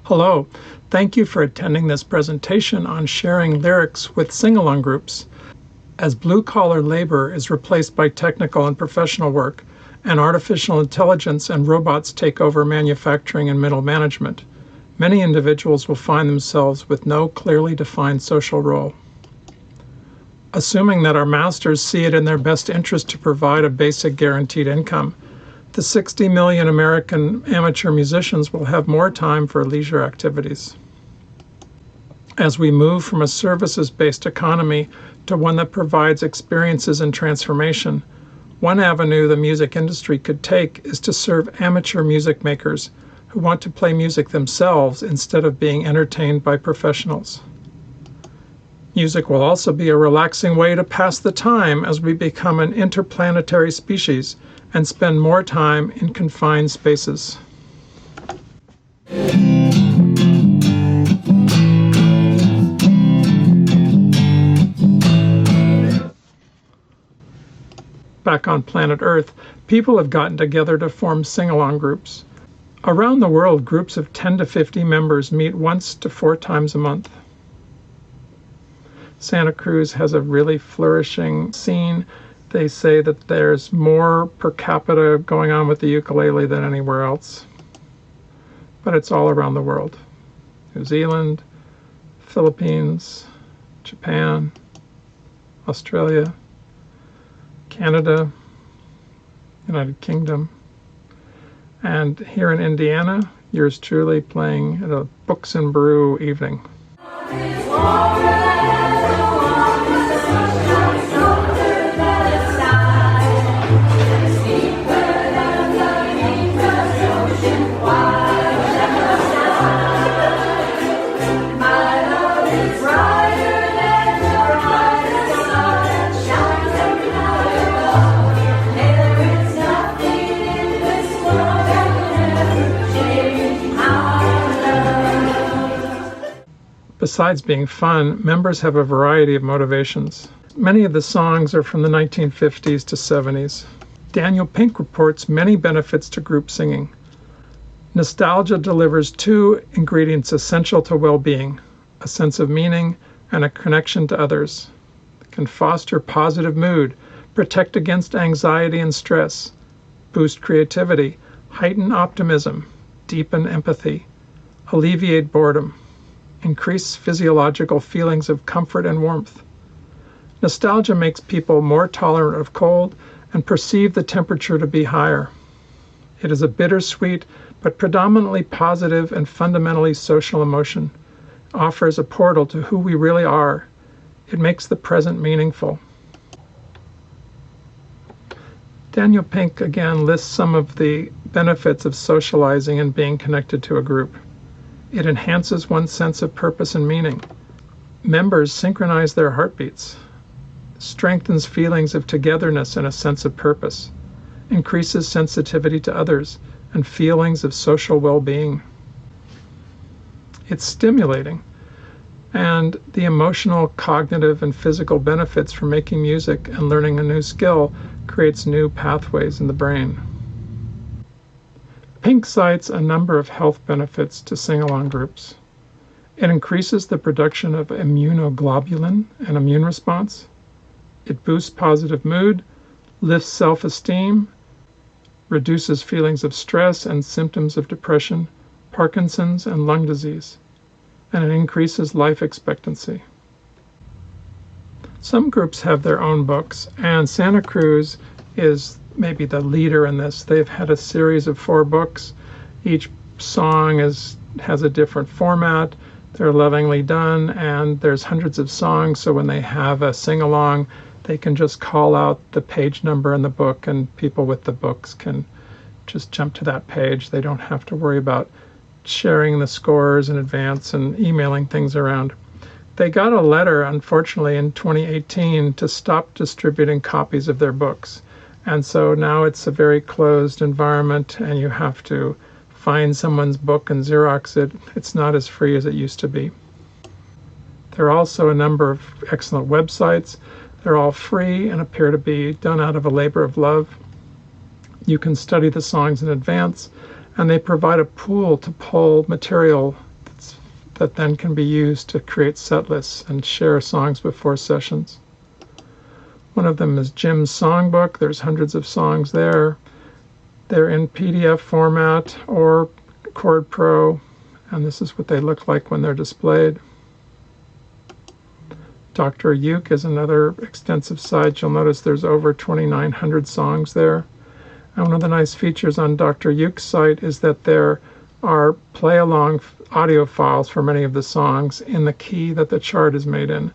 Hello, thank you for attending this presentation on sharing lyrics with Singalong Groups. As blue-collar labor is replaced by technical and professional work, and artificial intelligence and robots take over manufacturing and middle management, many individuals will find themselves with no clearly defined social role. Assuming that our masters see it in their best interest to provide a basic guaranteed income, the 60 million American amateur musicians will have more time for leisure activities. As we move from a services-based economy to one that provides experiences and transformation, one avenue the music industry could take is to serve amateur music makers who want to play music themselves instead of being entertained by professionals. Music will also be a relaxing way to pass the time as we become an interplanetary species and spend more time in confined spaces. Back on planet Earth, people have gotten together to form Singalong Groups. Around the world, groups of 10 to 50 members meet once to 4 times a month. Santa Cruz has a really flourishing scene. They say that there's more per capita going on with the ukulele than anywhere else. But it's all around the world. New Zealand, Philippines, Japan, Australia, Canada, United Kingdom. And here in Indiana, yours truly playing at a Books and Brew evening. Besides being fun, members have a variety of motivations. Many of the songs are from the 1950s to 70s. Daniel Pink reports many benefits to group singing. Nostalgia delivers 2 ingredients essential to well-being: a sense of meaning and a connection to others. It can foster positive mood, protect against anxiety and stress, boost creativity, heighten optimism, deepen empathy, alleviate boredom, increase physiological feelings of comfort and warmth. Nostalgia makes people more tolerant of cold and perceive the temperature to be higher. It is a bittersweet but predominantly positive and fundamentally social emotion. It offers a portal to who we really are. It makes the present meaningful. Daniel Pink again lists some of the benefits of socializing and being connected to a group. It enhances one's sense of purpose and meaning. Members synchronize their heartbeats, strengthens feelings of togetherness and a sense of purpose, increases sensitivity to others and feelings of social well-being. It's stimulating, and the emotional, cognitive, and physical benefits from making music and learning a new skill creates new pathways in the brain. Pink cites a number of health benefits to Singalong Groups. It increases the production of immunoglobulin and immune response. It boosts positive mood, lifts self-esteem, reduces feelings of stress and symptoms of depression, Parkinson's, and lung disease, and it increases life expectancy. Some groups have their own books, and Santa Cruz is maybe the leader in this. They've had a series of 4 books. Each song has a different format. They're lovingly done, and there's hundreds of songs, so when they have a sing-along, they can just call out the page number in the book, and people with the books can just jump to that page. They don't have to worry about sharing the scores in advance and emailing things around. They got a letter, unfortunately, in 2018 to stop distributing copies of their books. And so now it's a very closed environment, and you have to find someone's book and Xerox it. It's not as free as it used to be. There are also a number of excellent websites. They're all free and appear to be done out of a labor of love. You can study the songs in advance, and they provide a pool to pull material that then can be used to create set lists and share songs before sessions. One of them is Jim's songbook. There's hundreds of songs there. They're in PDF format or Chord Pro, and this is what they look like when they're displayed. Dr. Uke is another extensive site. You'll notice there's over 2,900 songs there. And one of the nice features on Dr. Uke's site is that there are play-along audio files for many of the songs in the key that the chart is made in.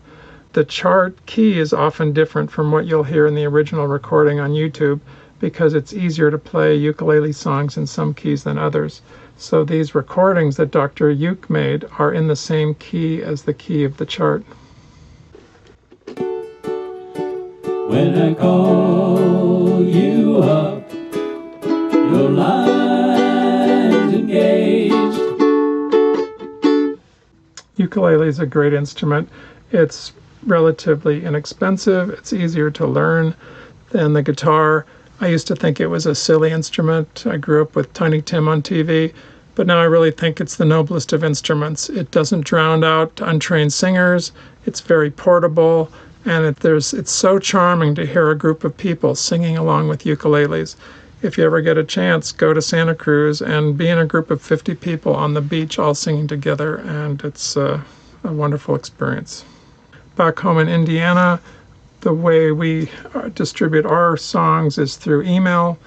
The chart key is often different from what you'll hear in the original recording on YouTube because it's easier to play ukulele songs in some keys than others. So these recordings that Dr. Uke made are in the same key as the key of the chart. When I call you up, your line's engaged. Ukulele is a great instrument. It's relatively inexpensive. It's easier to learn than the guitar. I used to think it was a silly instrument. I grew up with Tiny Tim on TV, but now I really think it's the noblest of instruments. It doesn't drown out untrained singers. It's very portable. And it's so charming to hear a group of people singing along with ukuleles. If you ever get a chance, go to Santa Cruz and be in a group of 50 people on the beach all singing together, and it's a wonderful experience. Back home in Indiana, the way we distribute our songs is through email.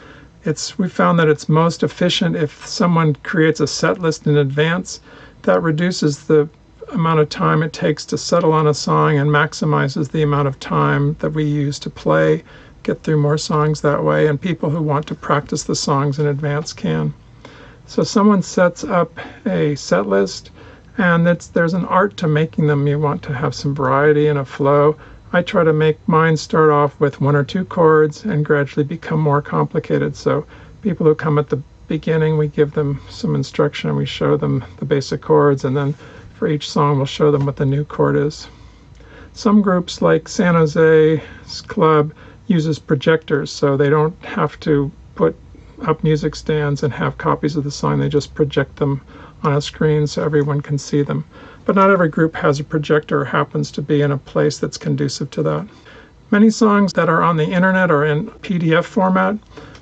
We found that it's most efficient if someone creates a set list in advance. That reduces the amount of time it takes to settle on a song and maximizes the amount of time that we use to play, get through more songs that way, and people who want to practice the songs in advance can. So someone sets up a set list, and there's an art to making them. You want to have some variety and a flow. I try to make mine start off with 1 or 2 chords and gradually become more complicated. So people who come at the beginning, we give them some instruction and we show them the basic chords, and then for each song, we'll show them what the new chord is. Some groups, like San Jose's club, uses projectors, so they don't have to put up music stands and have copies of the song. They just project them on a screen so everyone can see them. But not every group has a projector or happens to be in a place that's conducive to that. Many songs that are on the internet are in PDF format.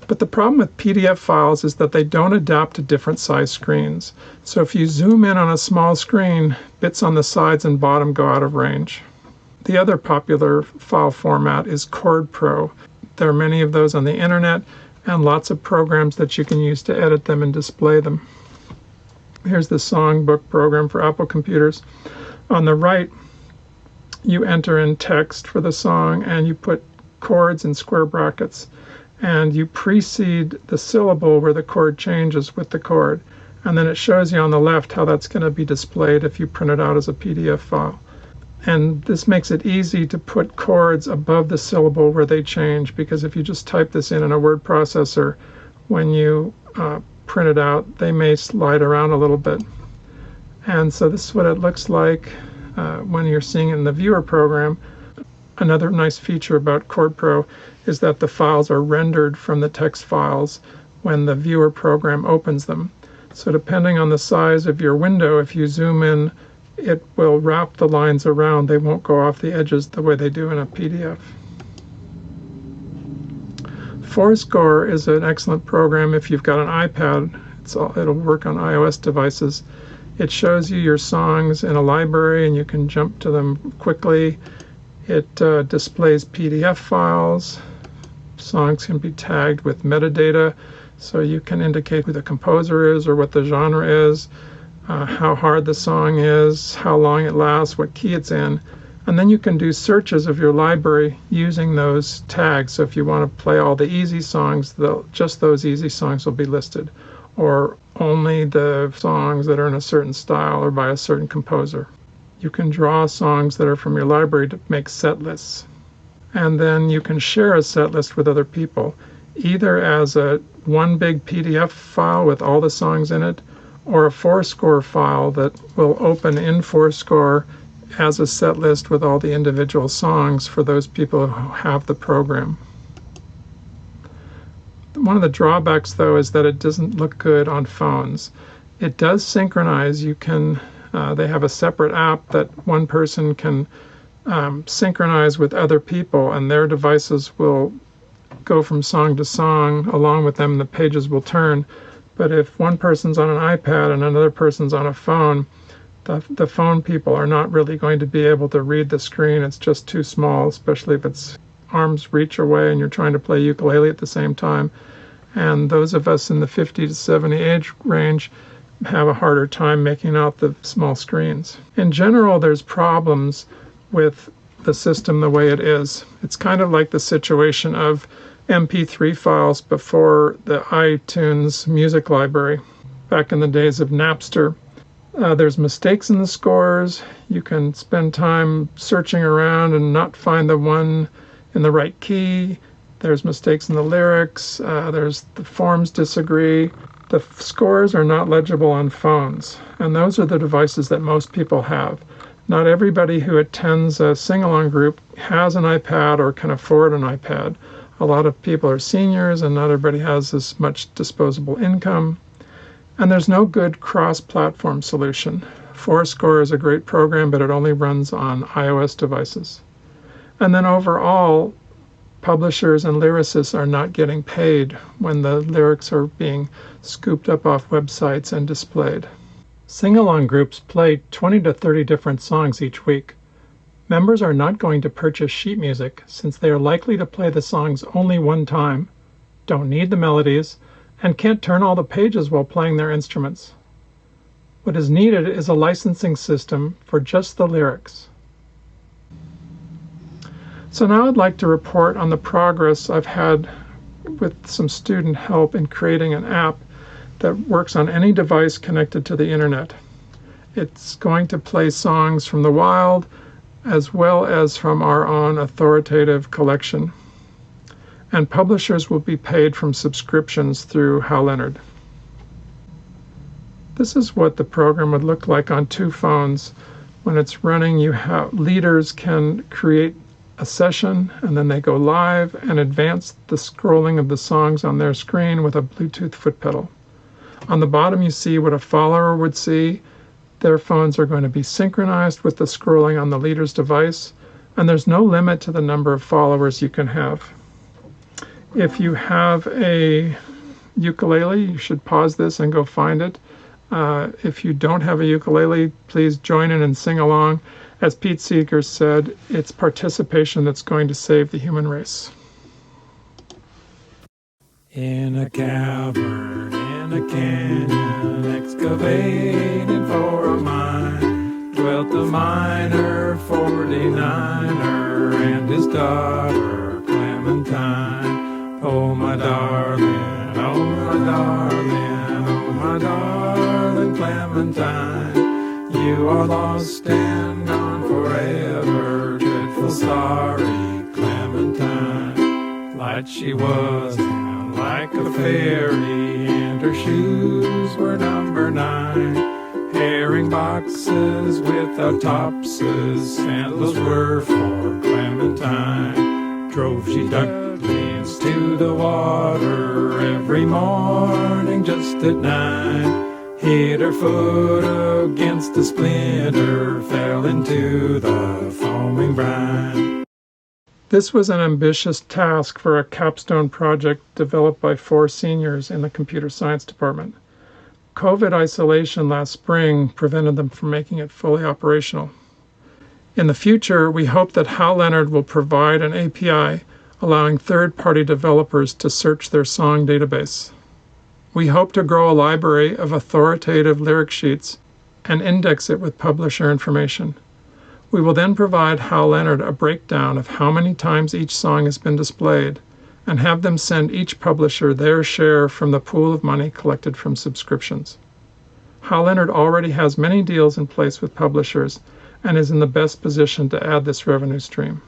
But the problem with PDF files is that they don't adapt to different size screens. So if you zoom in on a small screen, bits on the sides and bottom go out of range. The other popular file format is Chord Pro. There are many of those on the internet and lots of programs that you can use to edit them and display them. Here's the songbook program for Apple computers. On the right, you enter in text for the song and you put chords in square brackets. And you precede the syllable where the chord changes with the chord. And then it shows you on the left how that's going to be displayed if you print it out as a PDF file. And this makes it easy to put chords above the syllable where they change, because if you just type this in a word processor, when you print it out, they may slide around a little bit. And so this is what it looks like when you're seeing it in the viewer program. Another nice feature about Chord Pro is that the files are rendered from the text files when the viewer program opens them. So depending on the size of your window, if you zoom in, it will wrap the lines around. They won't go off the edges the way they do in a PDF. FourScore is an excellent program if you've got an iPad. It'll work on iOS devices. It shows you your songs in a library and you can jump to them quickly. It displays PDF files. Songs can be tagged with metadata, so you can indicate who the composer is or what the genre is, how hard the song is, how long it lasts, what key it's in. And then you can do searches of your library using those tags. So if you want to play all the easy songs, just those easy songs will be listed, or only the songs that are in a certain style or by a certain composer. You can draw songs that are from your library to make set lists. And then you can share a set list with other people, either as one big PDF file with all the songs in it, or a FourScore file that will open in FourScore as a set list with all the individual songs for those people who have the program. One of the drawbacks, though, is that it doesn't look good on phones. It does synchronize. You can They have a separate app that one person can synchronize with other people, and their devices will go from song to song along with them. The pages will turn. But if one person's on an iPad and another person's on a phone, the phone people are not really going to be able to read the screen. It's just too small, especially if it's arm's reach away and you're trying to play ukulele at the same time. And those of us in the 50 to 70 age range have a harder time making out the small screens. In general, there's problems with the system the way it is. It's kind of like the situation of MP3 files before the iTunes music library, back in the days of Napster. There's mistakes in the scores. You can spend time searching around and not find the one in the right key. There's mistakes in the lyrics. The forms disagree. The scores are not legible on phones, and those are the devices that most people have. Not everybody who attends a sing-along group has an iPad or can afford an iPad. A lot of people are seniors, and not everybody has as much disposable income. And there's no good cross-platform solution. FourScore is a great program, but it only runs on iOS devices. And then overall, publishers and lyricists are not getting paid when the lyrics are being scooped up off websites and displayed. Sing-along groups play 20 to 30 different songs each week. Members are not going to purchase sheet music since they are likely to play the songs only one time, don't need the melodies, and can't turn all the pages while playing their instruments. What is needed is a licensing system for just the lyrics. So now I'd like to report on the progress I've had with some student help in creating an app that works on any device connected to the internet. It's going to play songs from the wild as well as from our own authoritative collection. And publishers will be paid from subscriptions through Hal Leonard. This is what the program would look like on two phones. When it's running, leaders can create a session, and then they go live and advance the scrolling of the songs on their screen with a Bluetooth foot pedal. On the bottom, you see what a follower would see. Their phones are going to be synchronized with the scrolling on the leader's device, and there's no limit to the number of followers you can have. If you have a ukulele, you should pause this and go find it. If you don't have a ukulele, please join in and sing along. As Pete Seeger said, it's participation that's going to save the human race. In a cavern, in a canyon, excavating for a mine, dwelt a miner, 49er, and his daughter, Clementine. Oh, my darling, oh, my darling, oh, my darling Clementine. You are lost and gone forever, dreadful sorry Clementine. Light she was and like a fairy, and her shoes were number 9. Herring boxes without topses, sandals were for Clementine. Drove she ducklings to the water every morning just at 9. Hit her foot against a splinter, fell into the foaming brine. This was an ambitious task for a capstone project developed by 4 seniors in the computer science department. COVID isolation last spring prevented them from making it fully operational. In the future, we hope that Hal Leonard will provide an API allowing third-party developers to search their song database. We hope to grow a library of authoritative lyric sheets and index it with publisher information. We will then provide Hal Leonard a breakdown of how many times each song has been displayed and have them send each publisher their share from the pool of money collected from subscriptions. Hal Leonard already has many deals in place with publishers and is in the best position to add this revenue stream.